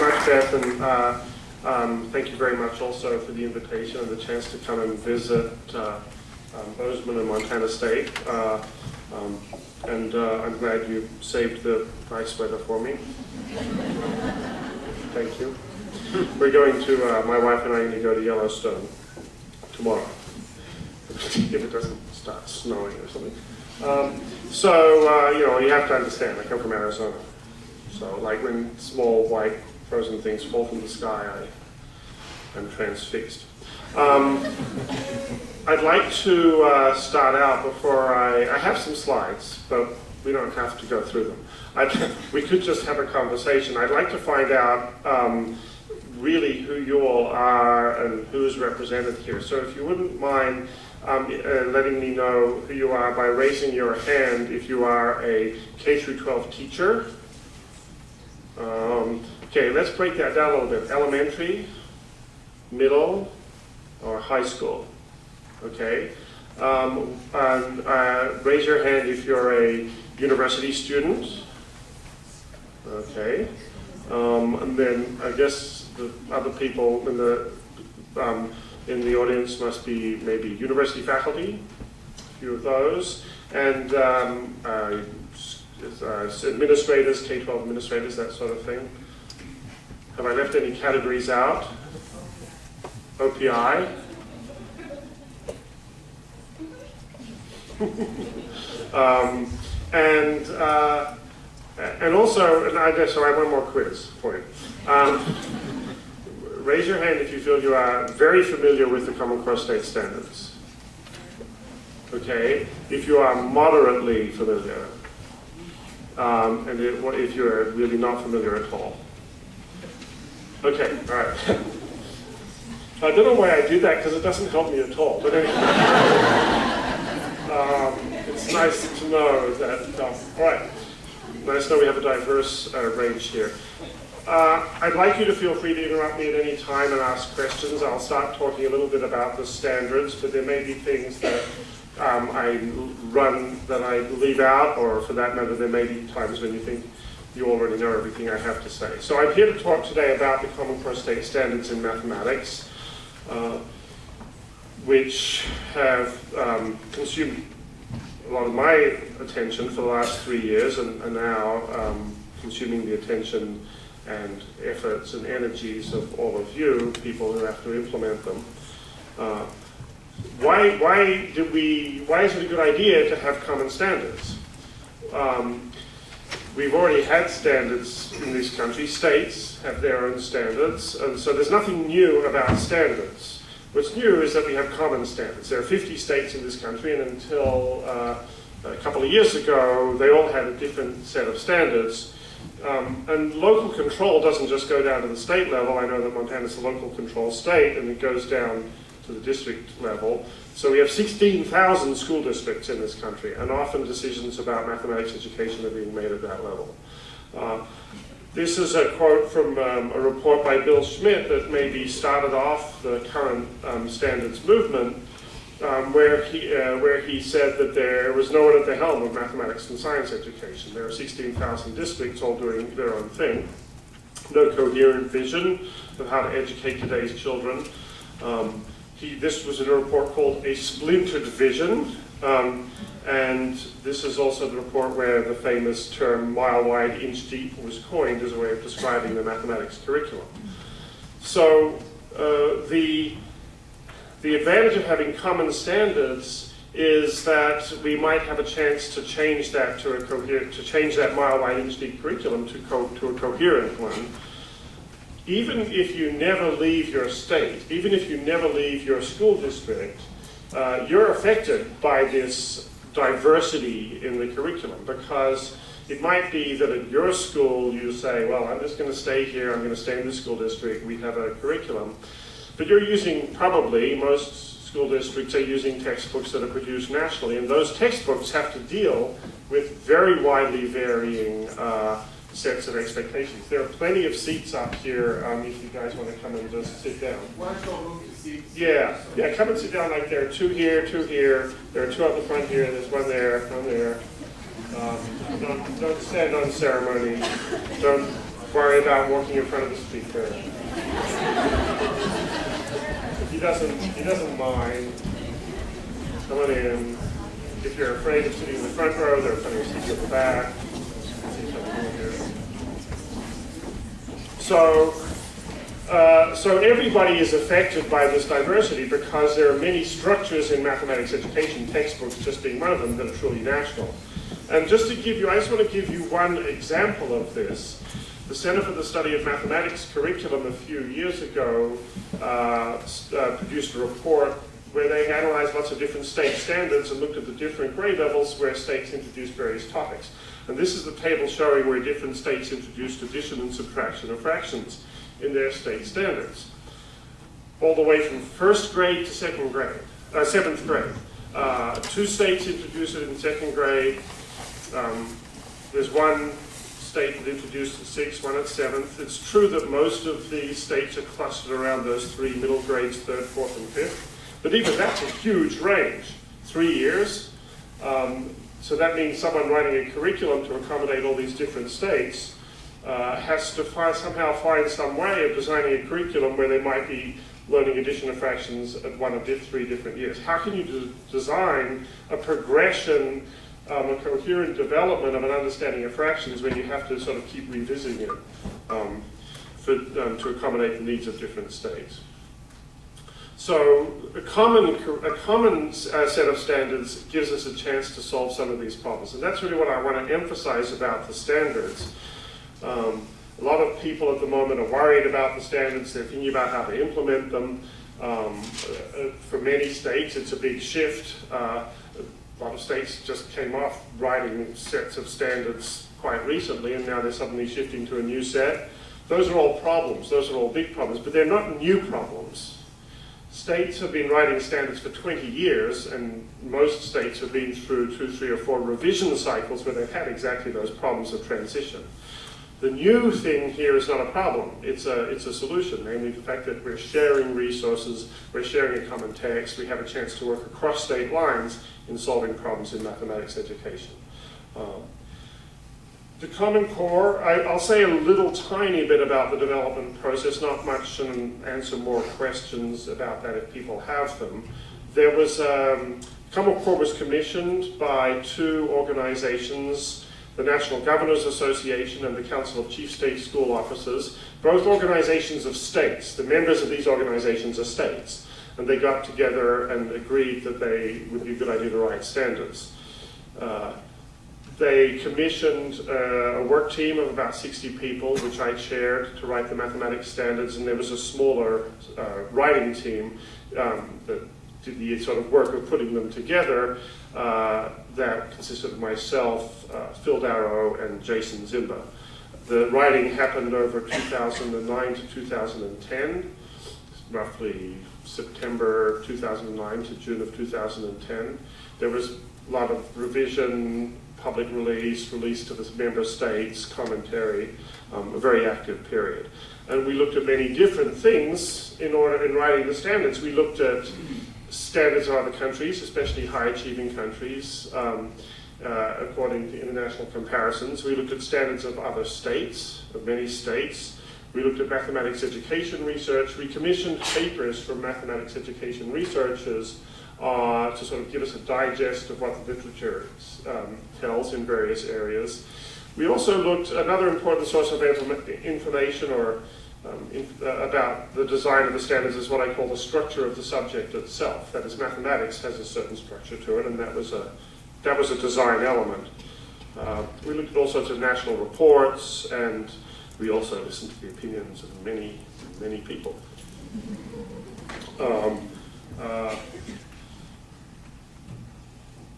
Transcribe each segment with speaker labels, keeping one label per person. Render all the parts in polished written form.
Speaker 1: much, Beth, and thank you very much also for the invitation and the chance to come and visit Bozeman and Montana State. And I'm glad you saved the nice weather for me. Thank you. We're going to, my wife and I are going to go to Yellowstone tomorrow, if it doesn't start snowing or something. You know, you have to understand, I come from Arizona. So like when small white frozen things fall from the sky, I'm transfixed. I'd like to start out before I have some slides, but we don't have to go through them. We could just have a conversation. I'd like to find out really who you all are and who's represented here. So if you wouldn't mind letting me know who you are by raising your hand if you are a K-12 teacher. Okay, let's break that down a little bit. Elementary, middle, or high school. Okay, raise your hand if you're a university student. Okay, and then I guess the other people in the audience must be maybe university faculty, a few of those, and administrators, K-12 administrators, that sort of thing. Have I left any categories out? OPI? And also, and I guess so I have one more quiz for you. Raise your hand if you feel you are very familiar with the Common Core State Standards. Okay, if you are moderately familiar, and if you are really not familiar at all. Okay, all right. I don't know why I do that because it doesn't help me at all. But anyway, it's nice to know that. All right, nice to know we have a diverse range here. I'd like you to feel free to interrupt me at any time and ask questions. I'll start talking a little bit about the standards, but there may be things that I leave out, or for that matter, there may be times when you think you already know everything I have to say. So I'm here to talk today about the Common Core State Standards in mathematics, which have consumed a lot of my attention for the last 3 years, and are now consuming the attention and efforts and energies of all of you, people who have to implement them. Why is it a good idea to have common standards? We've already had standards in this country. States have their own standards, and so there's nothing new about standards. What's new is that we have common standards. There are 50 states in this country, and until a couple of years ago, they all had a different set of standards. And local control doesn't just go down to the state level. I know that Montana's a local control state, and it goes down to the district level. So we have 16,000 school districts in this country, and often decisions about mathematics education are being made at that level. This is a quote from a report by Bill Schmidt that maybe started off the current standards movement, where he said that there was no one at the helm of mathematics and science education. There are 16,000 districts all doing their own thing. No coherent vision of how to educate today's children. This was in a report called A Splintered Vision, and this is also the report where the famous term mile wide, inch deep was coined as a way of describing the mathematics curriculum. So the advantage of having common standards is that we might have a chance to change that change that mile wide, inch deep curriculum to a coherent one. Even if you never leave your state, even if you never leave your school district, you're affected by this diversity in the curriculum, because it might be that at your school you say, well, I'm just going to stay here, I'm going to stay in this school district, we have a curriculum. But you're using, probably, most school districts are using textbooks that are produced nationally, and those textbooks have to deal with very widely varying sets of expectations. There are plenty of seats up here if you guys want to come and just sit down.
Speaker 2: Why don't you move the seats?
Speaker 1: Yeah, come and sit down. Like there are two here, two here. There are two up the front here. There's one there, one there. Don't stand on ceremony. worry about walking in front of the speaker. He doesn't mind. Come on in. If you're afraid of sitting in the front row, there are plenty of seats at the back. So everybody is affected by this diversity because there are many structures in mathematics education, textbooks just being one of them, that are truly national. And just to give you, I just want to give you one example of this. The Center for the Study of Mathematics curriculum a few years ago produced a report where they analyzed lots of different state standards and looked at the different grade levels where states introduced various topics. And this is the table showing where different states introduced addition and subtraction of fractions in their state standards. All the way from first grade to seventh grade. 2 states introduced it in second grade. There's one state that introduced it 6th, one at 7th. It's true that most of these states are clustered around those 3 middle grades, 3rd, 4th, and 5th. But even that's a huge range, 3 years. So that means someone writing a curriculum to accommodate all these different states has to somehow find some way of designing a curriculum where they might be learning addition of fractions at 1 of 3 different years. How can you design a progression, a coherent development of an understanding of fractions when you have to sort of keep revisiting it to accommodate the needs of different states? So a common set of standards gives us a chance to solve some of these problems. And that's really what I want to emphasize about the standards. A lot of people at the moment are worried about the standards. They're thinking about how to implement them. For many states, it's a big shift. A lot of states just came off writing sets of standards quite recently, and now they're suddenly shifting to a new set. Those are all problems. Those are all big problems, but they're not new problems. States have been writing standards for 20 years, and most states have been through 2, 3, or 4 revision cycles where they've had exactly those problems of transition. The new thing here is not a problem, it's a solution, namely the fact that we're sharing resources, we're sharing a common text, we have a chance to work across state lines in solving problems in mathematics education. The Common Core, I'll say a little tiny bit about the development process, not much, and answer more questions about that if people have them. There was, Common Core was commissioned by 2 organizations, the National Governors Association and the Council of Chief State School Officers, both organizations of states. The members of these organizations are states, and they got together and agreed that they would be a good idea to write standards. They commissioned a work team of about 60 people, which I chaired, to write the mathematics standards, and there was a smaller writing team that did the sort of work of putting them together that consisted of myself, Phil Darrow, and Jason Zimba. The writing happened over 2009 to 2010, roughly September 2009 to June of 2010. There was a lot of revision, public release to the member states, commentary, a very active period. And we looked at many different things in writing the standards. We looked at standards of other countries, especially high-achieving countries, according to international comparisons. We looked at standards of other states, of many states. We looked at mathematics education research. We commissioned papers from mathematics education researchers to sort of give us a digest of what the literature tells in various areas. We also looked, another important source of information about the design of the standards is what I call the structure of the subject itself. That is, mathematics has a certain structure to it, and that was a design element. We looked at all sorts of national reports, and we also listened to the opinions of many, many people.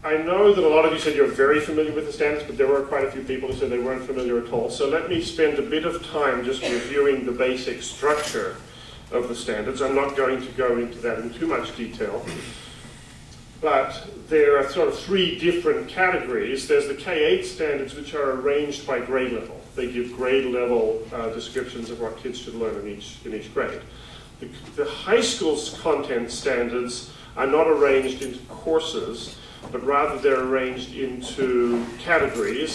Speaker 1: I know that a lot of you said you're very familiar with the standards, but there were quite a few people who said they weren't familiar at all. So let me spend a bit of time just reviewing the basic structure of the standards. I'm not going to go into that in too much detail. But there are sort of 3 different categories. There's the K-8 standards, which are arranged by grade level. They give grade level descriptions of what kids should learn in each grade. The high school's content standards are not arranged into courses, but rather they're arranged into categories